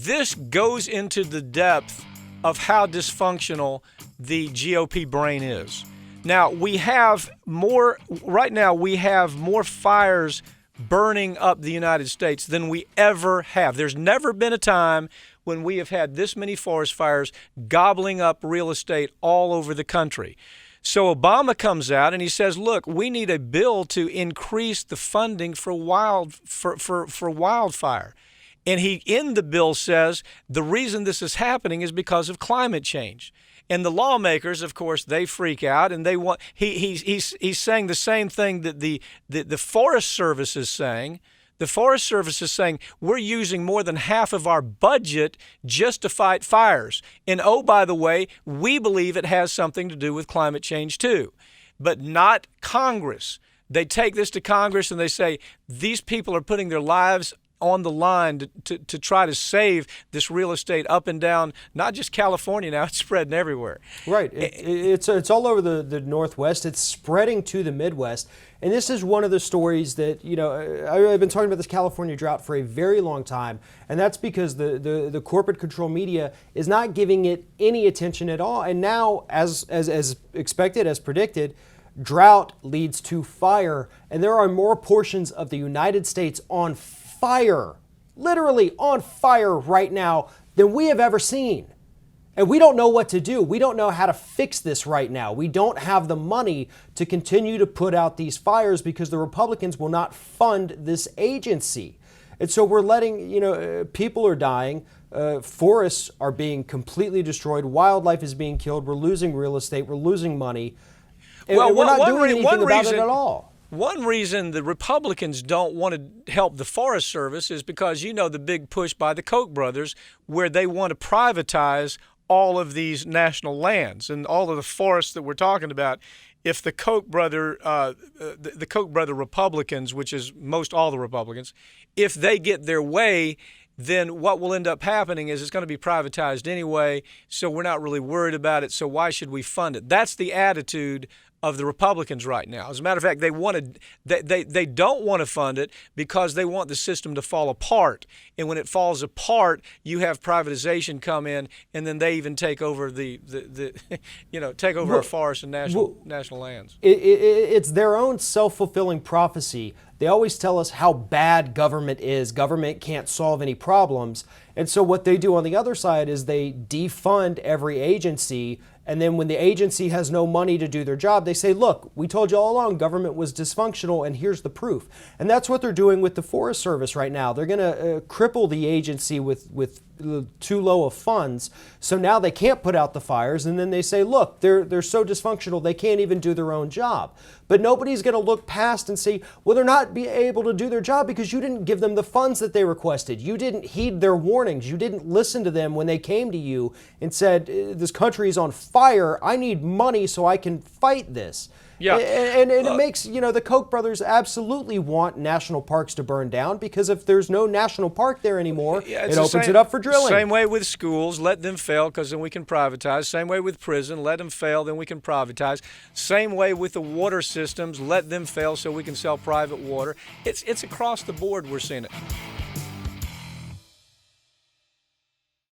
this goes into the depth of how dysfunctional the GOP brain is. Now, we have more fires burning up the United States than we ever have. There's never been a time when we have had this many forest fires gobbling up real estate all over the country. So Obama comes out and he says, look, we need a bill to increase the funding for wildfire. And he, in the bill, says the reason this is happening is because of climate change. And the lawmakers, of course, they freak out, and they want. He's saying the same thing that the Forest Service is saying. The Forest Service is saying we're using more than half of our budget just to fight fires. And oh, by the way, we believe it has something to do with climate change too, but not Congress. They take this to Congress and they say these people are putting their lives on the line to try to save this real estate up and down, not just California now, it's spreading everywhere. Right. It's all over the Northwest. It's spreading to the Midwest. And this is one of the stories that, you know, I've been talking about this California drought for a very long time. And that's because the corporate control media is not giving it any attention at all. And now, as expected, as predicted, drought leads to fire. And there are more portions of the United States on fire, literally on fire right now, than we have ever seen. And we don't know what to do. We don't know how to fix this right now. We don't have the money to continue to put out these fires because the Republicans will not fund this agency. And so we're letting, people are dying. Forests are being completely destroyed. Wildlife is being killed. We're losing real estate. We're losing money. And we're not doing anything about it at all. One reason the Republicans don't want to help the Forest Service is because, the big push by the Koch brothers where they want to privatize all of these national lands and all of the forests that we're talking about. If the Koch brother Republicans, which is most all the Republicans, if they get their way, then what will end up happening is it's going to be privatized anyway, so we're not really worried about it, so why should we fund it? That's the attitude of the Republicans right now. As a matter of fact, they don't want to fund it because they want the system to fall apart. And when it falls apart, you have privatization come in, and then they even take over our forests and national lands. It's their own self-fulfilling prophecy. They always tell us how bad government is. Government can't solve any problems. And so what they do on the other side is they defund every agency. And then when the agency has no money to do their job, they say, look, we told you all along government was dysfunctional, and here's the proof. And that's what they're doing with the Forest Service right now. They're going to cripple the agency with too low of funds. So now they can't put out the fires. And then they say, look, they're so dysfunctional, they can't even do their own job. But nobody's going to look past and say, well, they're not be able to do their job because you didn't give them the funds that they requested. You didn't heed their warnings. You didn't listen to them when they came to you and said, this country is on fire. I need money so I can fight this. Yeah. And it makes, the Koch brothers absolutely want national parks to burn down because if there's no national park there anymore, it opens it up for drilling. Same way with schools, let them fail because then we can privatize. Same way with prison, let them fail, then we can privatize. Same way with the water systems, let them fail so we can sell private water. It's across the board we're seeing it.